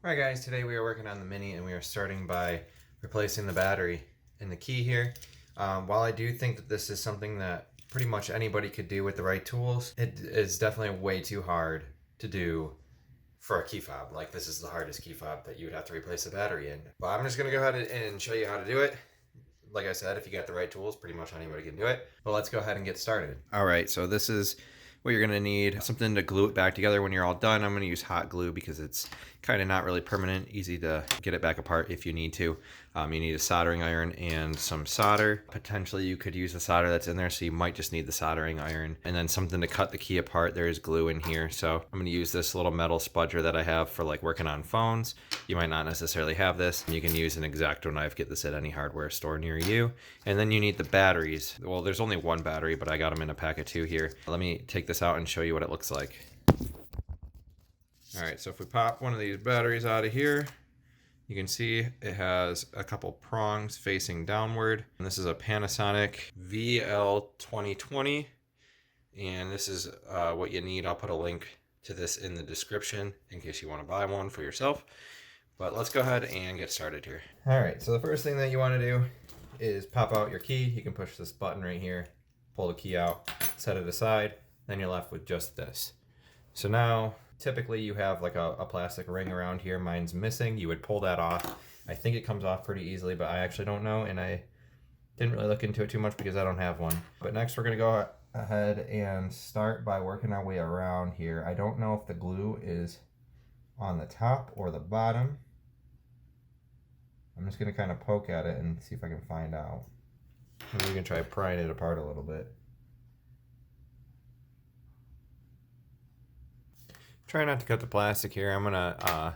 Alright guys, today we are working on the Mini and we are starting by replacing the battery in the key here. While I do think that this is something that pretty much anybody could do with the right tools, it is definitely way too hard to do for a key fob. Like, this is the hardest key fob that you would have to replace the battery in. But I'm just going to go ahead and show you how to do it. Like I said, if you got the right tools, pretty much anybody can do it. But let's go ahead and get started. Alright, so this is what you're going to need. Something to glue it back together when you're all done. I'm going to use hot glue because it's kind of not really permanent, easy to get it back apart if you need to. You need a soldering iron and some solder. Potentially you could use the solder that's in there, so you might just need the soldering iron. And then something to cut the key apart. There is glue in here, so I'm going to use this little metal spudger that I have for like working on phones. You might not necessarily have this. You can use an X-Acto knife, get this at any hardware store near you. And then you need the batteries. Well, there's only one battery, but I got them in a pack of 2 here. Let me take this out and show you what it looks like. Alright, so if we pop one of these batteries out of here, you can see it has a couple prongs facing downward. And this is a Panasonic VL2020. And this is what you need. I'll put a link to this in the description in case you want to buy one for yourself. But let's go ahead and get started here. Alright, so the first thing that you want to do is pop out your key. You can push this button right here, pull the key out, set it aside, then you're left with just this. So now, typically you have like a plastic ring around here. Mine's missing. You would pull that off. I think it comes off pretty easily, but I actually don't know, and I didn't really look into it too much because I don't have one. But next we're going to go ahead and start by working our way around here. I don't know if the glue is on the top or the bottom. I'm just going to kind of poke at it and see if I can find out. Maybe we can try prying it apart a little bit. Try not to cut the plastic here. I'm gonna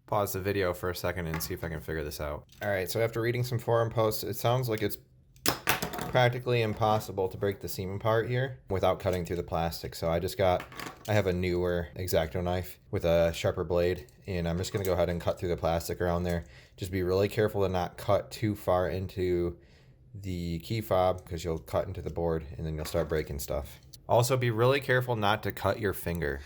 pause the video for a second and see if I can figure this out. Alright, so after reading some forum posts, it sounds like it's practically impossible to break the seam apart here without cutting through the plastic. So I have a newer X-Acto knife with a sharper blade, and I'm just gonna go ahead and cut through the plastic around there. Just be really careful to not cut too far into the key fob because you'll cut into the board and then you'll start breaking stuff. Also, be really careful not to cut your finger.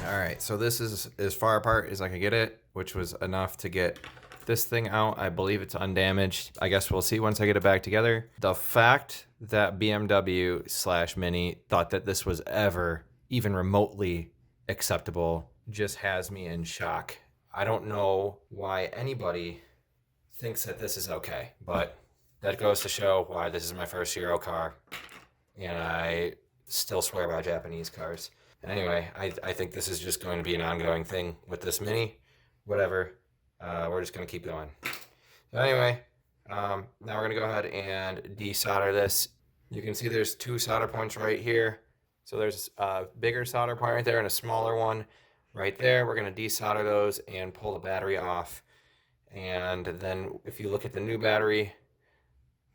Alright, so this is as far apart as I could get it, which was enough to get this thing out. I believe it's undamaged. I guess we'll see once I get it back together. The fact that BMW/Mini thought that this was ever even remotely acceptable just has me in shock. I don't know why anybody thinks that this is okay, but that goes to show why this is my first Euro car, and I still swear by Japanese cars. Anyway, I think this is just going to be an ongoing thing with this Mini. Whatever, we're just going to keep going. So anyway, now we're going to go ahead and desolder this. You can see there's 2 solder points right here. So there's a bigger solder point right there and a smaller one right there. We're going to desolder those and pull the battery off. And then if you look at the new battery,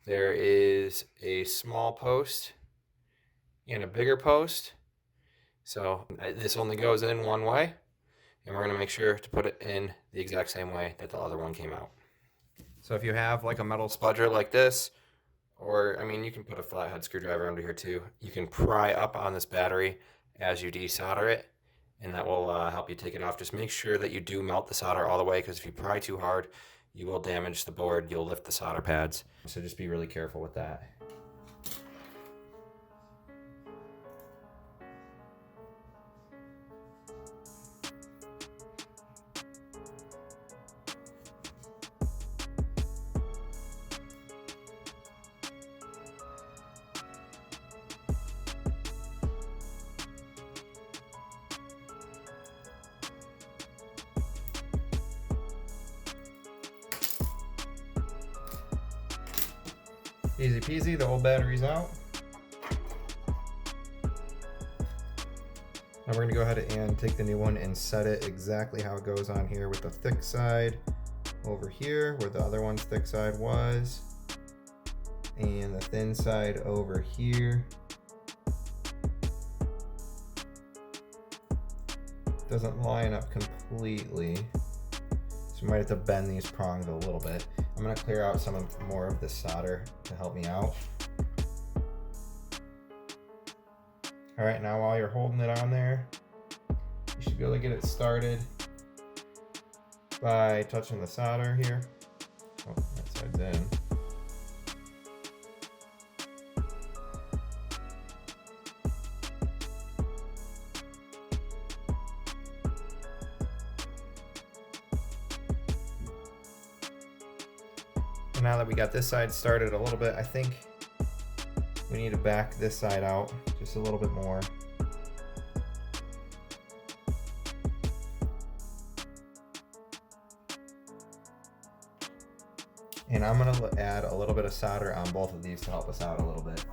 there is a small post and a bigger post. So this only goes in one way, and we're going to make sure to put it in the exact same way that the other one came out. So if you have like a metal spudger like this, or I mean you can put a flathead screwdriver under here too, you can pry up on this battery as you desolder it, and that will help you take it off. Just make sure that you do melt the solder all the way, because if you pry too hard, you will damage the board. You'll lift the solder pads. So just be really careful with that. Easy peasy, the old battery's out. Now we're gonna go ahead and take the new one and set it exactly how it goes on here, with the thick side over here where the other one's thick side was, and the thin side over here. Doesn't line up completely, so we might have to bend these prongs a little bit. I'm gonna clear out some more of the solder to help me out. All right, now while you're holding it on there, you should be able to get it started by touching the solder here. Oh, that side's in. And now that we got this side started a little bit, I think we need to back this side out just a little bit more. And I'm gonna add a little bit of solder on both of these to help us out a little bit.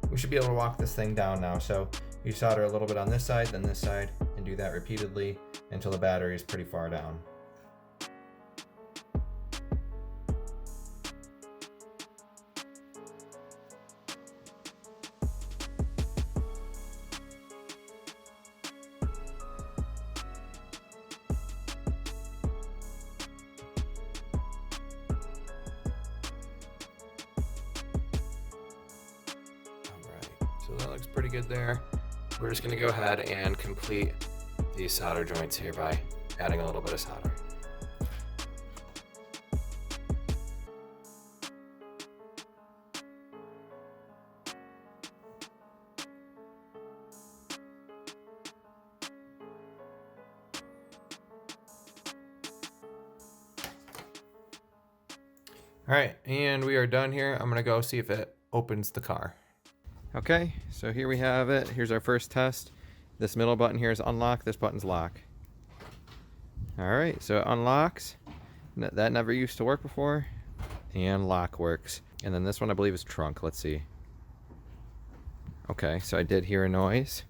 We should be able to walk this thing down now. So you solder a little bit on this side, then this side, and do that repeatedly until the battery is pretty far down. So that looks pretty good there. We're just gonna go ahead and complete these solder joints here by adding a little bit of solder. All right, and we are done here. I'm gonna go see if it opens the car. Okay, so here we have it. Here's our first test. This middle button here is unlock, this button's lock. All right, so it unlocks. That never used to work before. And lock works. And then this one I believe is trunk, let's see. Okay, so I did hear a noise.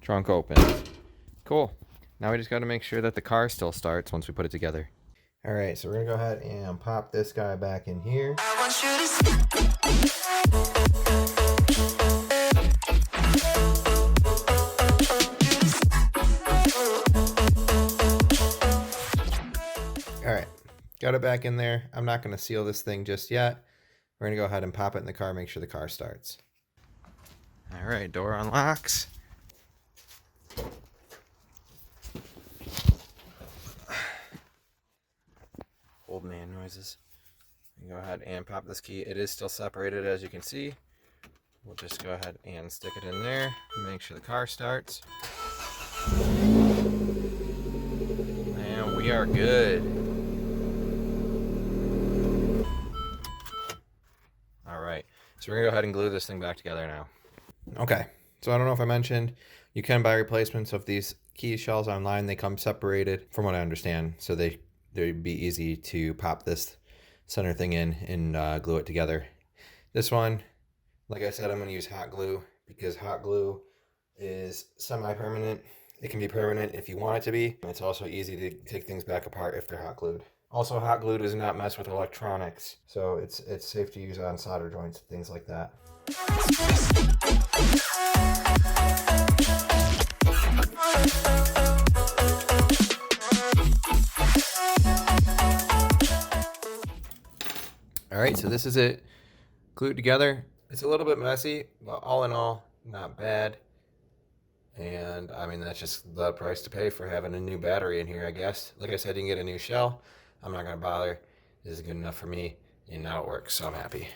Trunk opens. Cool. Now we just gotta make sure that the car still starts once we put it together. All right, so we're gonna go ahead and pop this guy back in here. All right, got it back in there. I'm not gonna seal this thing just yet. We're gonna go ahead and pop it in the car, make sure the car starts. All right, door unlocks. Old man noises. Go ahead and pop this key. It is still separated, as you can see. We'll just go ahead and stick it in there, make sure the car starts. And we are good. All right, so we're gonna go ahead and glue this thing back together now. Okay, so I don't know if I mentioned, you can buy replacements of these key shells online. They come separated from what I understand, so they'd be easy to pop this center thing in and glue it together. This one, like I said, I'm going to use hot glue because hot glue is semi-permanent. It can be permanent if you want it to be. It's also easy to take things back apart if they're hot glued. Also, hot glue does not mess with electronics, so it's safe to use on solder joints, things like that. All right, so this is it glued together. It's a little bit messy, but all in all, not bad. And I mean, that's just the price to pay for having a new battery in here, I guess. Like I said, you can get a new shell. I'm not gonna bother. This is good enough for me, and now it works, so I'm happy.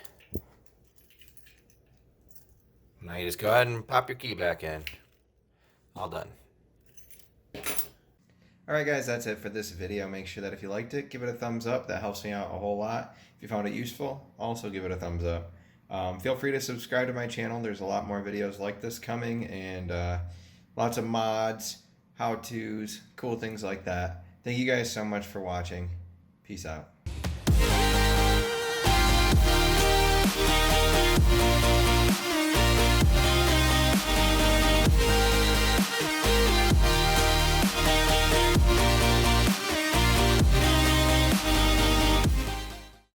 Now you just go ahead and pop your key back in. All done. Alright guys, that's it for this video. Make sure that if you liked it, give it a thumbs up. That helps me out a whole lot. If you found it useful, also give it a thumbs up. Feel free to subscribe to my channel. There's a lot more videos like this coming, and lots of mods, how-tos, cool things like that. Thank you guys so much for watching. Peace out.